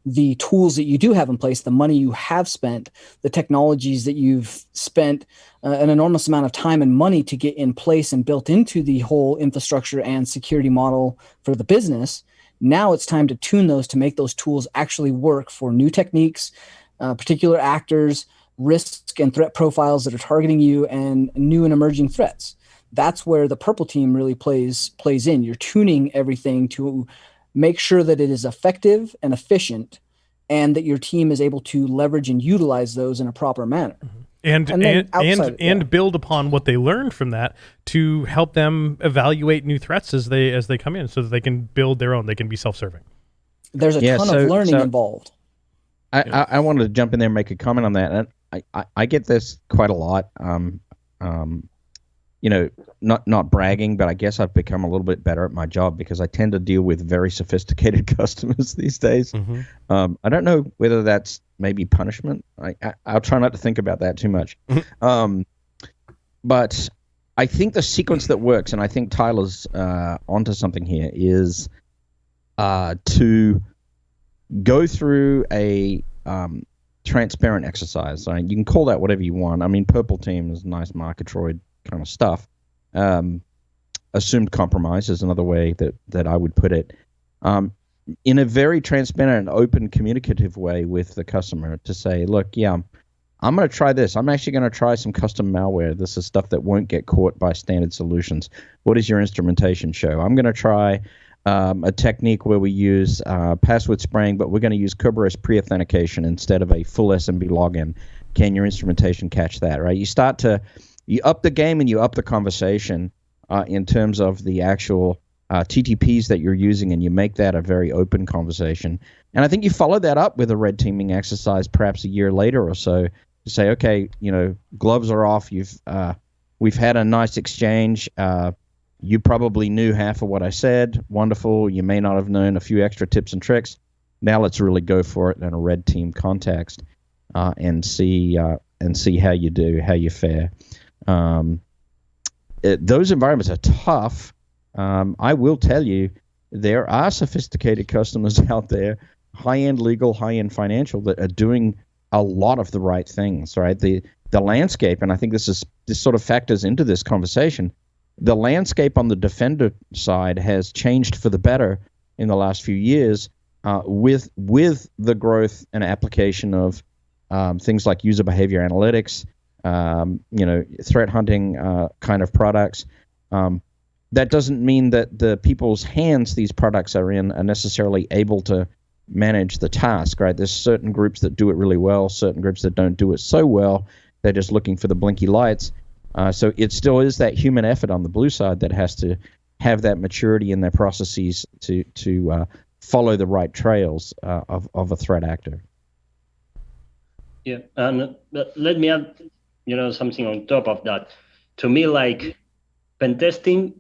the tools that you do have in place, the money you have spent, the technologies that you've spent an enormous amount of time and money to get in place and built into the whole infrastructure and security model for the business. Now it's time to tune those to make those tools actually work for new techniques, particular actors, risk and threat profiles that are targeting you, and new and emerging threats. That's where the purple team really plays in. You're tuning everything to make sure that it is effective and efficient, and that your team is able to leverage and utilize those in a proper manner. And build upon what they learned from that to help them evaluate new threats as they come in, so that they can build their own. They can be self-serving. There's a ton of learning involved. I wanted to jump in there and make a comment on that. And I get this quite a lot. Not bragging, but I guess I've become a little bit better at my job because I tend to deal with very sophisticated customers these days. I don't know whether that's maybe punishment. I'll try not to think about that too much. But I think the sequence that works, and I think Tyler's onto something here, is to go through a transparent exercise. You can call that whatever you want. I mean, Purple Team is nice Marketroid kind of stuff. Assumed compromise is another way that I would put it. In a very transparent and open communicative way with the customer to say, look, I'm going to try this. I'm actually going to try some custom malware. This is stuff that won't get caught by standard solutions. What does your instrumentation show? I'm going to try a technique where we use password spraying, but we're going to use Kerberos pre-authentication instead of a full SMB login. Can your instrumentation catch that, right? You up the game and you up the conversation in terms of the actual TTPs that you're using, and you make that a very open conversation. And I think you follow that up with a red teaming exercise perhaps a year later or so to say, okay, gloves are off. We've had a nice exchange. You probably knew half of what I said. Wonderful. You may not have known a few extra tips and tricks. Now let's really go for it in a red team context and see how you do, how you fare. Those environments are tough. I will tell you, there are sophisticated customers out there, high-end legal, high-end financial, that are doing a lot of the right things, right? The landscape, and I think this sort of factors into this conversation, the landscape on the defender side has changed for the better in the last few years with the growth and application of things like user behavior analytics, threat hunting kind of products. That doesn't mean that the people's hands these products are in are necessarily able to manage the task, right? There's certain groups that do it really well, certain groups that don't do it so well. They're just looking for the blinky lights. So it still is that human effort on the blue side that has to have that maturity in their processes to follow the right trails of a threat actor. Yeah, and let me add, something on top of that. To me, like, pen testing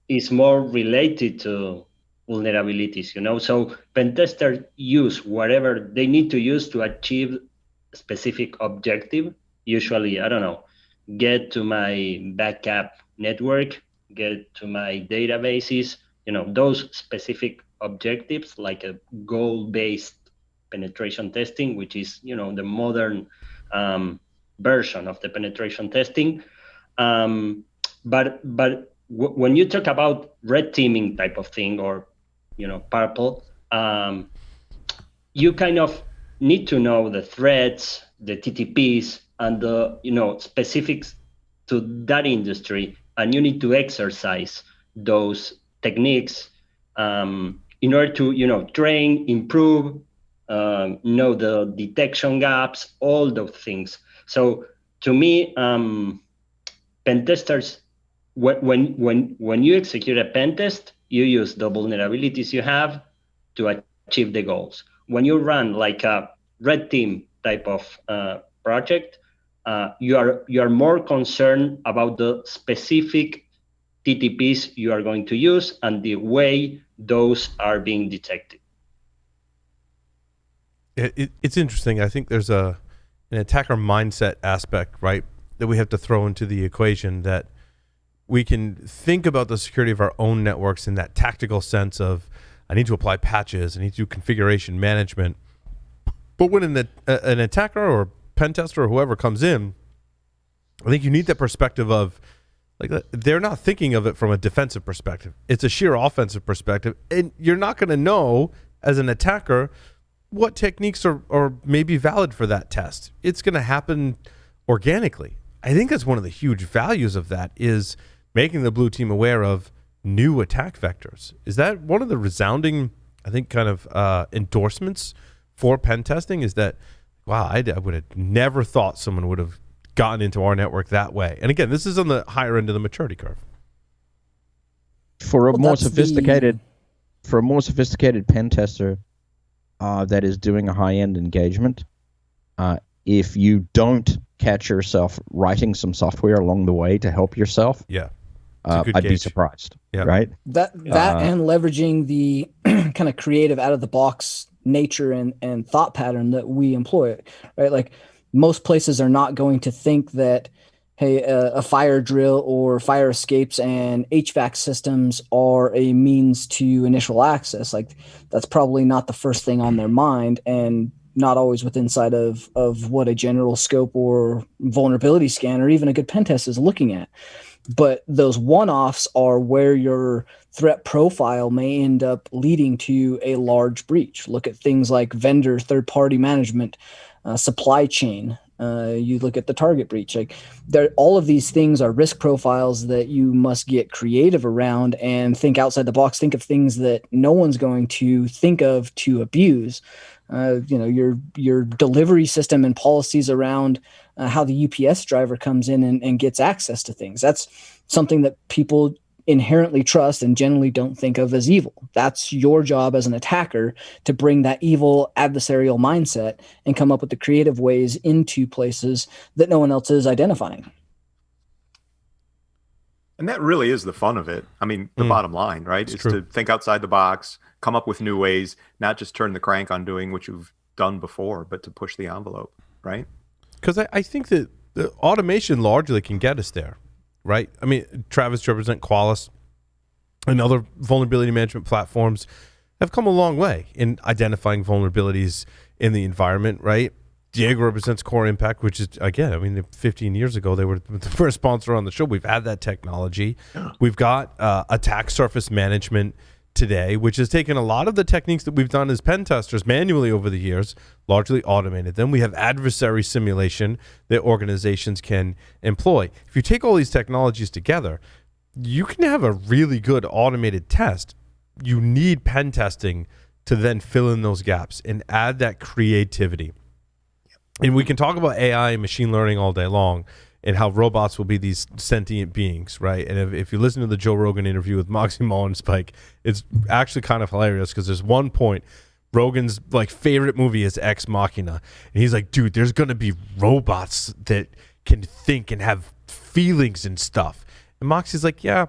is more related to vulnerabilities, So pen testers use whatever they need to use to achieve a specific objective. Usually, I don't know, get to my backup network, get to my databases, those specific objectives, like a goal-based penetration testing, which is, the modern version of the penetration testing. But when you talk about red teaming type of thing, or purple, you kind of need to know the threats, the TTPs, and the specifics to that industry, and you need to exercise those techniques in order to train, improve, know the detection gaps, all those things. So to me, pen testers, when you execute a pen test, you use the vulnerabilities you have to achieve the goals. When you run like a red team type of project, you are more concerned about the specific TTPs you are going to use and the way those are being detected. It's interesting. I think there's an attacker mindset aspect, right, that we have to throw into the equation, that we can think about the security of our own networks in that tactical sense of, I need to apply patches, I need to do configuration management. But when an attacker or pen tester or whoever comes in, I think you need that perspective of, like, they're not thinking of it from a defensive perspective. It's a sheer offensive perspective. And you're not going to know, as an attacker, what techniques are maybe valid for that test. It's going to happen organically. I think that's one of the huge values of that, is making the blue team aware of new attack vectors. Is that one of the resounding, I think, kind of endorsements for pen testing, is that, wow, I would have never thought someone would have gotten into our network that way. And again, this is on the higher end of the maturity curve. For a more sophisticated pen tester that is doing a high-end engagement, if you don't catch yourself writing some software along the way to help yourself, I'd be surprised. Right? That and leveraging the kind of creative, out-of-the-box nature and thought pattern that we employ, right? Like, most places are not going to think that, hey, a fire drill or fire escapes and HVAC systems are a means to initial access. Like, that's probably not the first thing on their mind, and not always with inside of what a general scope or vulnerability scan or even a good pen test is looking at. But those one-offs are where your threat profile may end up leading to a large breach. Look at things like vendor, third-party management, supply chain. You look at the target breach. Like, all of these things are risk profiles that you must get creative around and think outside the box. Think of things that no one's going to think of to abuse. Your delivery system and policies around how the UPS driver comes in and gets access to things. That's something that people inherently trust and generally don't think of as evil. That's your job as an attacker, to bring that evil adversarial mindset and come up with the creative ways into places that no one else is identifying. And that really is the fun of it. I mean, the bottom line, right, is to think outside the box, come up with new ways, not just turn the crank on doing what you've done before, but to push the envelope, right? Because I think that the automation largely can get us there, right? I mean, Travis, represent Qualis and other vulnerability management platforms have come a long way in identifying vulnerabilities in the environment, right? Diego represents Core Impact, which is, again, I mean, 15 years ago, they were the first sponsor on the show. We've had that technology. We've got attack surface management today, which has taken a lot of the techniques that we've done as pen testers manually over the years, largely automated them. We have adversary simulation that organizations can employ. If you take all these technologies together, you can have a really good automated test. You need pen testing to then fill in those gaps and add that creativity. And we can talk about AI and machine learning all day long, and how robots will be these sentient beings, right? And if you listen to the Joe Rogan interview with Moxie Mullenspike, it's actually kind of hilarious, because there's one point, Rogan's favorite movie is Ex Machina, and he's like, dude, there's gonna be robots that can think and have feelings and stuff. And Moxie's like, yeah,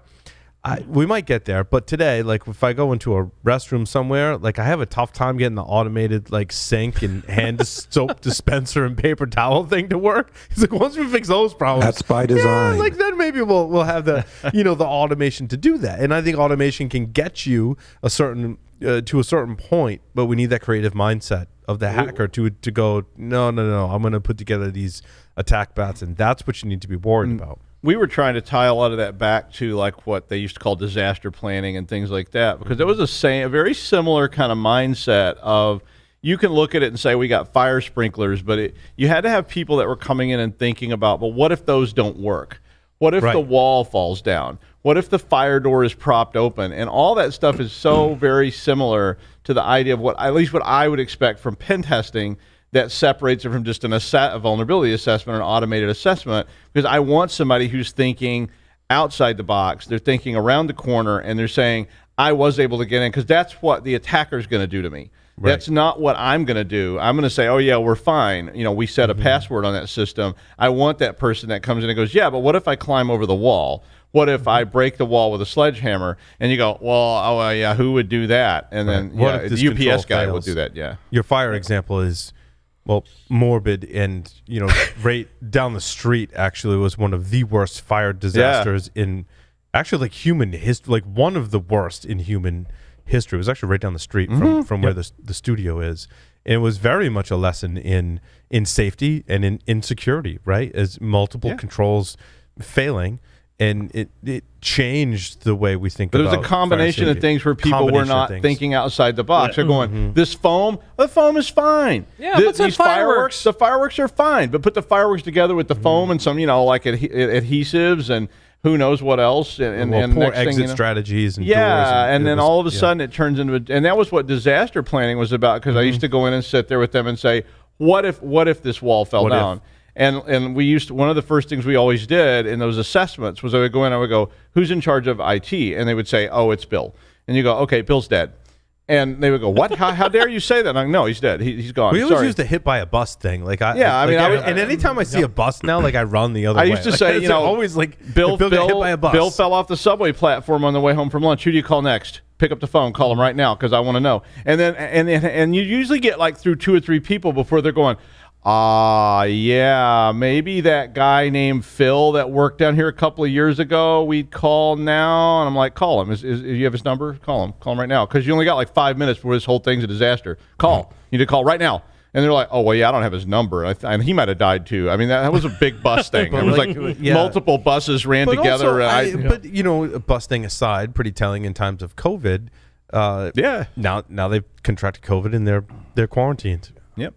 we might get there, but today, if I go into a restroom somewhere, I have a tough time getting the automated sink and hand soap dispenser and paper towel thing to work. He's like, once we fix those problems, that's by design. Then maybe we'll have the the automation to do that. And I think automation can get you a certain to a certain point, but we need that creative mindset of the hacker to go, no, I'm going to put together these attack bats, and that's what you need to be worried about. We were trying to tie a lot of that back to what they used to call disaster planning and things like that, because it was a very similar kind of mindset of, you can look at it and say, we got fire sprinklers, but you had to have people that were coming in and thinking about, well, what if those don't work? What if the wall falls down? What if the fire door is propped open? And all that stuff is so very similar to the idea of what I would expect from pen testing, that separates it from just a vulnerability assessment or an automated assessment, because I want somebody who's thinking outside the box. They're thinking around the corner, and they're saying, I was able to get in, because that's what the attacker is going to do to me. Right. That's not what I'm going to do. I'm going to say, oh, yeah, we're fine. We set a password on that system. I want that person that comes in and goes, yeah, but what if I climb over the wall? What if I break the wall with a sledgehammer? And you go, well, yeah, who would do that? And then What if this the control UPS guy will fails? do that, yeah. Your fire example is, well, morbid, and right down the street actually was one of the worst fire disasters in actually like human history, like one of the worst in human history. It was actually right down the street from where the studio is. And it was very much a lesson in safety and in security, right? As multiple controls failing. And it changed the way we think but about it was a combination of things where people were not thinking outside the box. They're going, the foam is fine. Yeah, but these fireworks, the fireworks are fine. But put the fireworks together with the foam and some, like adhesives and who knows what else. And poor next exit thing, strategies and doors. And then all of a sudden it turns into and that was what disaster planning was about, because I used to go in and sit there with them and say, what if this wall fell down? And we used to, one of the first things we always did in those assessments was I would go in and I would go, who's in charge of IT? And they would say, oh, it's Bill. And you go, okay, Bill's dead. And they would go, what? How dare you say that? And I'm like, no, he's dead. He's gone. We always use the hit by a bus thing. And anytime I see a bus now, I run the other way. I used to say, always like Bill got hit by a bus. Bill fell off the subway platform on the way home from lunch. Who do you call next? Pick up the phone, call him right now, because I want to know. And then and you usually get like through 2 or 3 people before they're going, yeah, maybe that guy named Phil that worked down here a couple of years ago, we'd call now. And I'm like, call him. Is you have his number? Call him right now. Because you only got like 5 minutes before this whole thing's a disaster. Call. You need to call right now. And they're like, oh, well, yeah, I don't have his number. And he might have died too. I mean, that was a big bus thing. It was like multiple buses ran together. Also, bus thing aside, pretty telling in times of COVID. Now they've contracted COVID and they're quarantined. Yep.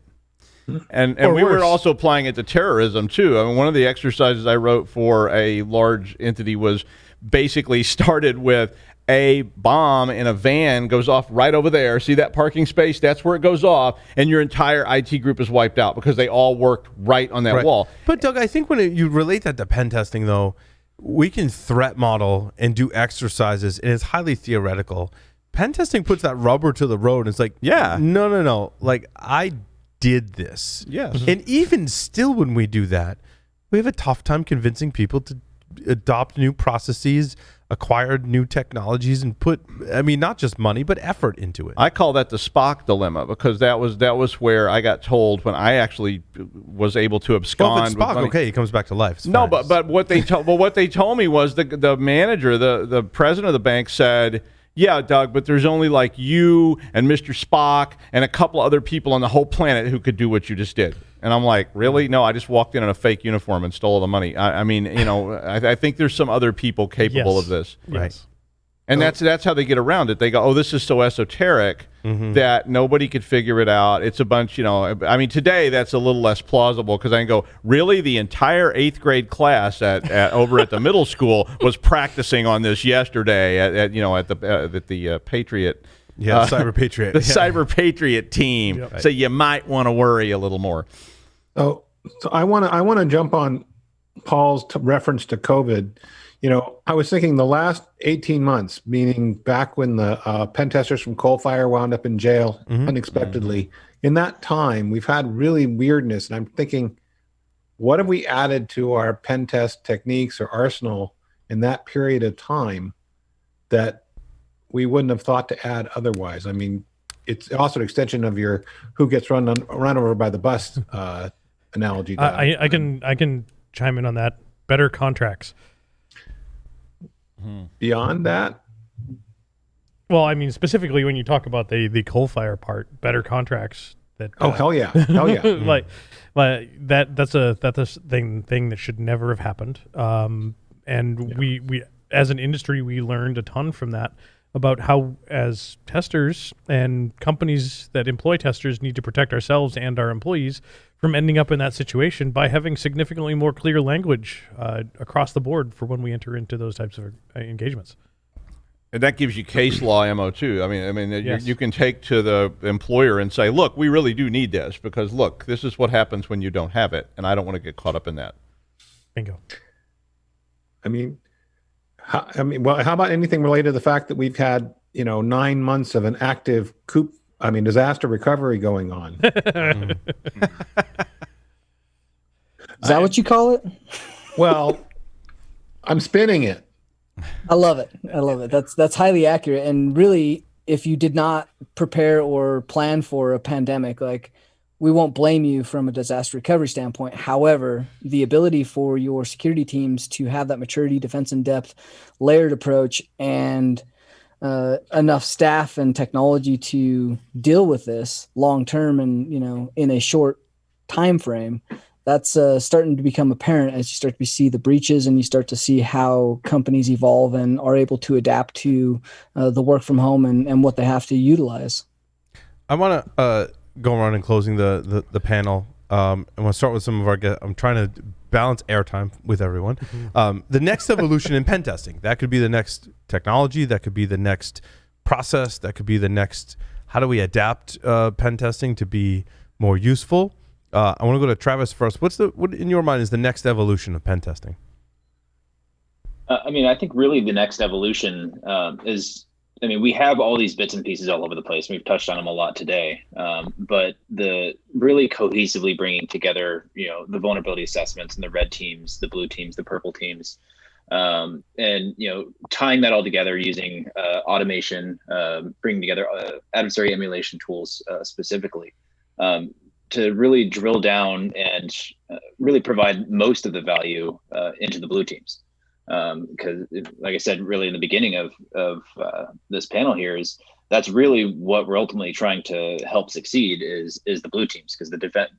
And we were also applying it to terrorism too. I mean, one of the exercises I wrote for a large entity was basically started with a bomb in a van goes off right over there. See that parking space? That's where it goes off, and your entire IT group is wiped out because they all worked right on that wall. But Doug, I think when you relate that to pen testing, though, we can threat model and do exercises, and it's highly theoretical. Pen testing puts that rubber to the road, and it's like, no. Like, I did this. Yes. And even still, when we do that, we have a tough time convincing people to adopt new processes, acquire new technologies, and put, not just money, but effort into it. I call that the Spock Dilemma, because that was where I got told when I actually was able to abscond. Well, if it's Spock, okay, he comes back to life. It's no, fine. but what they told me was the manager, the president of the bank said, yeah, Doug, but there's only like you and Mr. Spock and a couple other people on the whole planet who could do what you just did. And I'm like, really? No, I just walked in a fake uniform and stole all the money. I think there's some other people capable of this. Right. And that's how they get around it. They go, oh, this is so esoteric that nobody could figure it out. It's a bunch, today that's a little less plausible, because I can go, really? The entire 8th grade class at over at the middle school was practicing on this yesterday at the Patriot. Yeah, Cyber Patriot. The Cyber Patriot team. Yep. So you might want to worry a little more. So I want to jump on Paul's reference to COVID. I was thinking the last 18 months, meaning back when the pen testers from Coalfire wound up in jail unexpectedly. In that time, we've had really weirdness. And I'm thinking, what have we added to our pen test techniques or arsenal in that period of time that we wouldn't have thought to add otherwise? I mean, it's also an extension of your who gets run over by the bus analogy. I can chime in on that. Better contracts. Beyond that, well, specifically when you talk about the coal fire part, better contracts. That hell yeah, like that's a thing that should never have happened. We as an industry, we learned a ton from that about how, as testers and companies that employ testers, need to protect ourselves and our employees from ending up in that situation by having significantly more clear language across the board for when we enter into those types of engagements. And that gives you case law ammo too. Yes. You can take to the employer and say, look, we really do need this, because look, this is what happens when you don't have it, and I don't want to get caught up in that. Bingo. How about anything related to the fact that we've had 9 months of an active coup disaster recovery going on. Is that what you call it? Well, I'm spinning it. I love it. I love it. That's highly accurate. And really, if you did not prepare or plan for a pandemic, like, we won't blame you from a disaster recovery standpoint. However, the ability for your security teams to have that maturity, defense in depth, layered approach, and enough staff and technology to deal with this long term and, in a short time frame, that's starting to become apparent as you start to see the breaches and you start to see how companies evolve and are able to adapt to the work from home and what they have to utilize. I want to go around and closing the panel. I want to start with some of our guests. I'm trying to balance airtime with everyone. The next evolution in pen testing, that could be the next technology, that could be the next process, that could be the next, how do we adapt pen testing to be more useful? I want to go to Travis first. What in your mind is the next evolution of pen testing? I think really the next evolution is, we have all these bits and pieces all over the place. We've touched on them a lot today, but the really cohesively bringing together, the vulnerability assessments and the red teams, the blue teams, the purple teams, and tying that all together using automation, bringing together adversary emulation tools specifically. To really drill down and really provide most of the value into the blue teams. Because, like I said, really in the beginning of this panel here, that's really what we're ultimately trying to help succeed is the blue teams, because the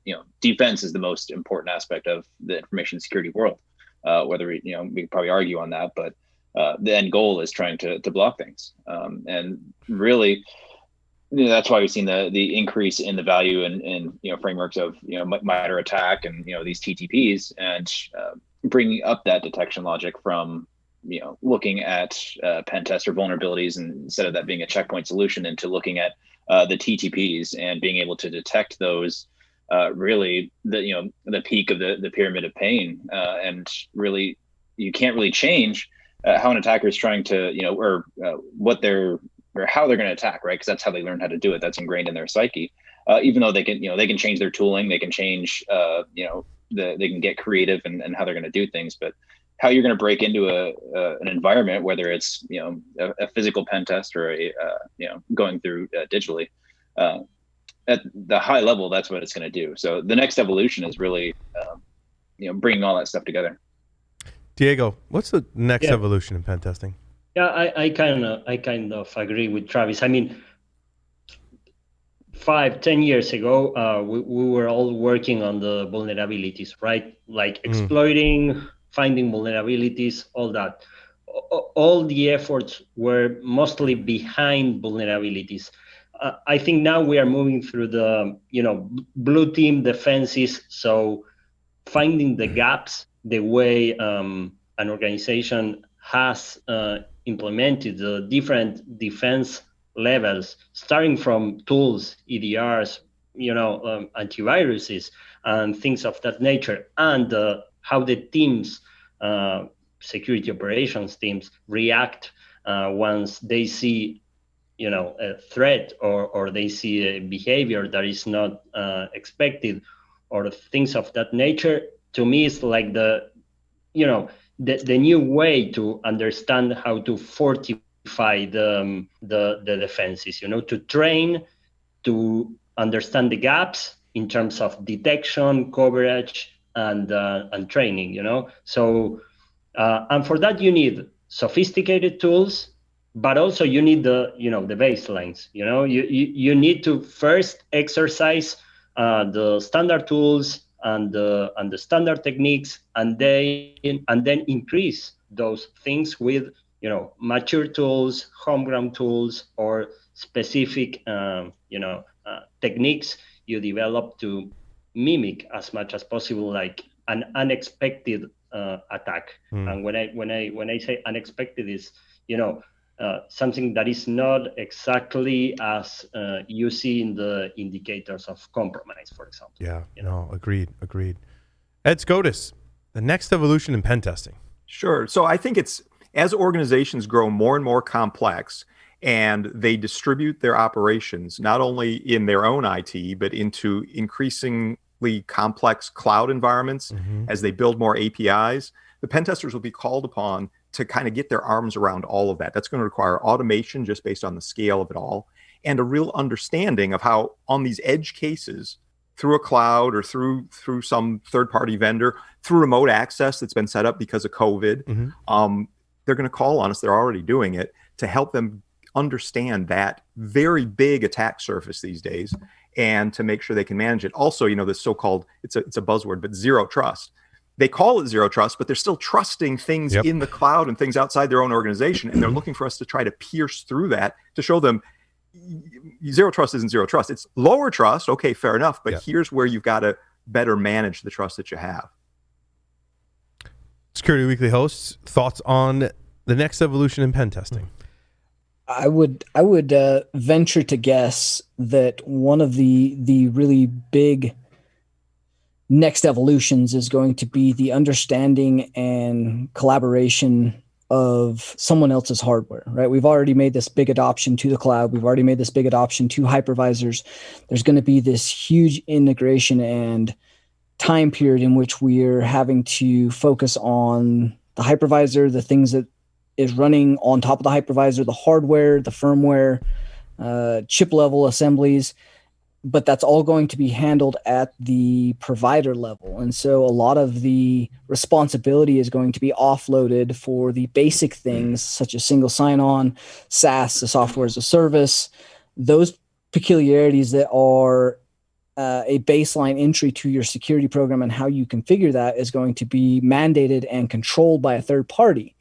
defense is the most important aspect of the information security world. Whether we could probably argue on that, but the end goal is trying to block things, and really. That's why we've seen the increase in the value and frameworks of MITRE ATT&CK and these TTPs, and bringing up that detection logic from looking at pen tester vulnerabilities, and instead of that being a checkpoint solution, into looking at the TTPs and being able to detect those really the peak of the pyramid of pain, and really you can't really change how an attacker is trying to or what they're or how they're going to attack, right? Because that's how they learn how to do it. That's ingrained in their psyche. Even though they can change their tooling, they can change, they can get creative and how they're going to do things. But how you're going to break into an environment, whether it's a physical pen test or going through digitally, at the high level, that's what it's going to do. So the next evolution is really, bringing all that stuff together. Diego, what's the next evolution in pen testing? Yeah, I kind of agree with Travis. 5-10 years ago, we were all working on the vulnerabilities, right? Like exploiting, finding vulnerabilities, all that. All the efforts were mostly behind vulnerabilities. I think now we are moving through the blue team defenses. So finding the gaps, the way an organization has implemented the different defense levels, starting from tools, EDRs, antiviruses, and things of that nature, and how the teams, security operations teams, react once they see, a threat or they see a behavior that is not expected, or things of that nature. To me, it's like the new way to understand how to fortify the defenses, to train, to understand the gaps in terms of detection, coverage, and training, So, and for that you need sophisticated tools, but also you need the baselines, you need to first exercise the standard tools and the standard techniques, and then increase those things with mature tools, homegrown tools, or specific techniques you develop to mimic as much as possible like an unexpected attack. And when I say unexpected, is something that is not exactly as you see in the indicators of compromise, for example. Yeah, agreed. Ed Scotus, the next evolution in pen testing. Sure. So I think it's, as organizations grow more and more complex, and they distribute their operations not only in their own IT, but into increasingly complex cloud environments as they build more APIs. The pen testers will be called upon to kind of get their arms around all of that. That's going to require automation just based on the scale of it all, and a real understanding of how on these edge cases, through a cloud or through some third-party vendor, through remote access that's been set up because of COVID, they're going to call on us, they're already doing it, to help them understand that very big attack surface these days and to make sure they can manage it. Also, this so-called, it's a buzzword, but zero trust. They call it zero trust, but they're still trusting things in the cloud and things outside their own organization. And they're looking for us to try to pierce through that to show them zero trust isn't zero trust. It's lower trust. Okay, fair enough. But here's where you've got to better manage the trust that you have. Security Weekly hosts, thoughts on the next evolution in pen testing? I would venture to guess that one of the really big next evolutions is going to be the understanding and collaboration of someone else's hardware, right? We've already made this big adoption to the cloud. We've already made this big adoption to hypervisors. There's going to be this huge integration and time period in which we're having to focus on the hypervisor, the things that is running on top of the hypervisor, the hardware, the firmware, chip level assemblies, but that's all going to be handled at the provider level. And so a lot of the responsibility is going to be offloaded for the basic things such as single sign-on, SaaS, the software as a service, those peculiarities that are a baseline entry to your security program and how you configure that is going to be mandated and controlled by a third party.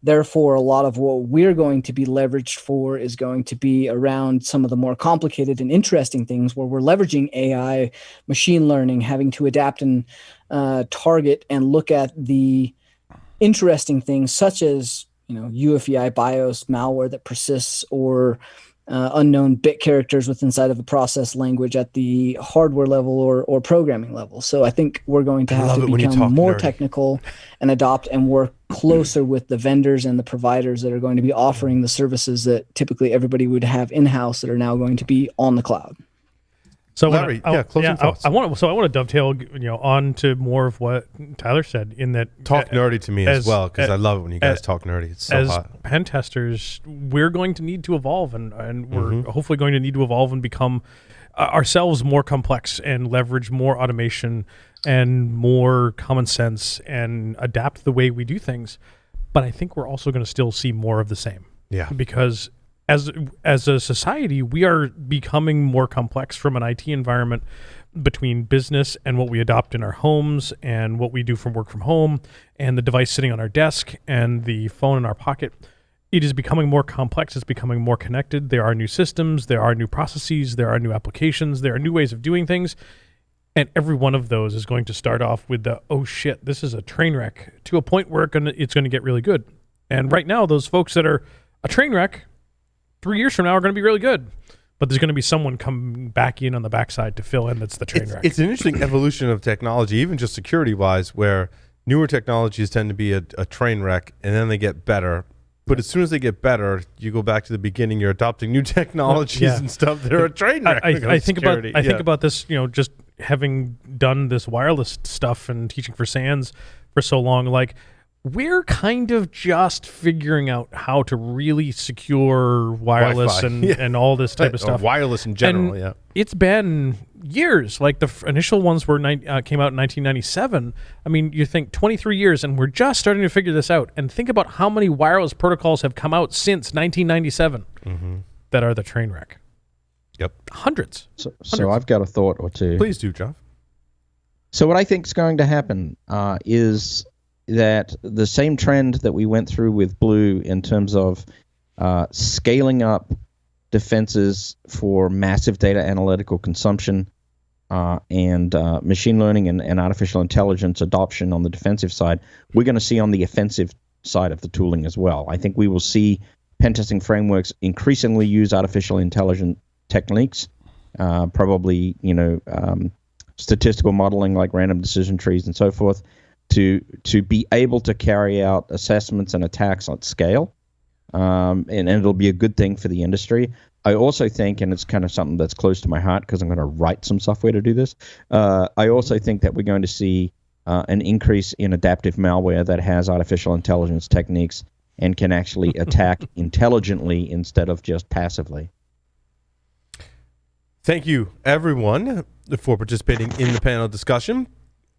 Therefore, a lot of what we're going to be leveraged for is going to be around some of the more complicated and interesting things where we're leveraging AI, machine learning, having to adapt and target and look at the interesting things such as UEFI BIOS malware that persists or unknown bit characters with inside of a process language at the hardware level or programming level. So I think we're going to have to become more technical and adopt and work closer with the vendors and the providers that are going to be offering the services that typically everybody would have in-house that are now going to be on the cloud. So Larry, closing thoughts. I want to dovetail, on to more of what Tyler said in that talk nerdy to me as well, because I love it when you guys talk nerdy. It's so hot. As pen testers, we're going to need to evolve, and we're hopefully going to need to evolve and become ourselves more complex and leverage more automation and more common sense and adapt the way we do things. But I think we're also going to still see more of the same. Yeah, because as a society, we are becoming more complex from an IT environment between business and what we adopt in our homes and what we do from work from home and the device sitting on our desk and the phone in our pocket. It is becoming more complex. It's becoming more connected. There are new systems. There are new processes. There are new applications. There are new ways of doing things. And every one of those is going to start off with the, oh shit, this is a train wreck, to a point where it's going to get really good. And right now, those folks that are a train wreck 3 years from now are going to be really good, but there's going to be someone coming back in on the backside to fill in that's the train wreck. It's an interesting evolution of technology, even just security-wise, where newer technologies tend to be a train wreck, and then they get better. But as soon as they get better, you go back to the beginning. You're adopting new technologies and stuff that are a train wreck. I think about this, just having done this wireless stuff and teaching for SANS for so long, like, we're kind of just figuring out how to really secure wireless and all this type of stuff. Wireless in general, and it's been years. Like the initial ones came out in 1997. I mean, you think 23 years, and we're just starting to figure this out. And think about how many wireless protocols have come out since 1997 that are the train wreck. Yep. Hundreds. So I've got a thought or two. Please do, Jeff. So what I think is going to happen is that the same trend that we went through with Blue in terms of scaling up defenses for massive data analytical consumption and machine learning and artificial intelligence adoption on the defensive side, we're going to see on the offensive side of the tooling as well. I think we will see pen testing frameworks increasingly use artificial intelligence techniques, probably statistical modeling like random decision trees and so forth, to be able to carry out assessments and attacks on scale. and it'll be a good thing for the industry. I also think, and it's kind of something that's close to my heart because I'm going to write some software to do this. I also think that we're going to see an increase in adaptive malware that has artificial intelligence techniques and can actually attack intelligently instead of just passively. Thank you, everyone, for participating in the panel discussion.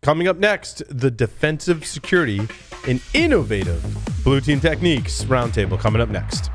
Coming up next, the defensive security and innovative blue team techniques roundtable coming up next.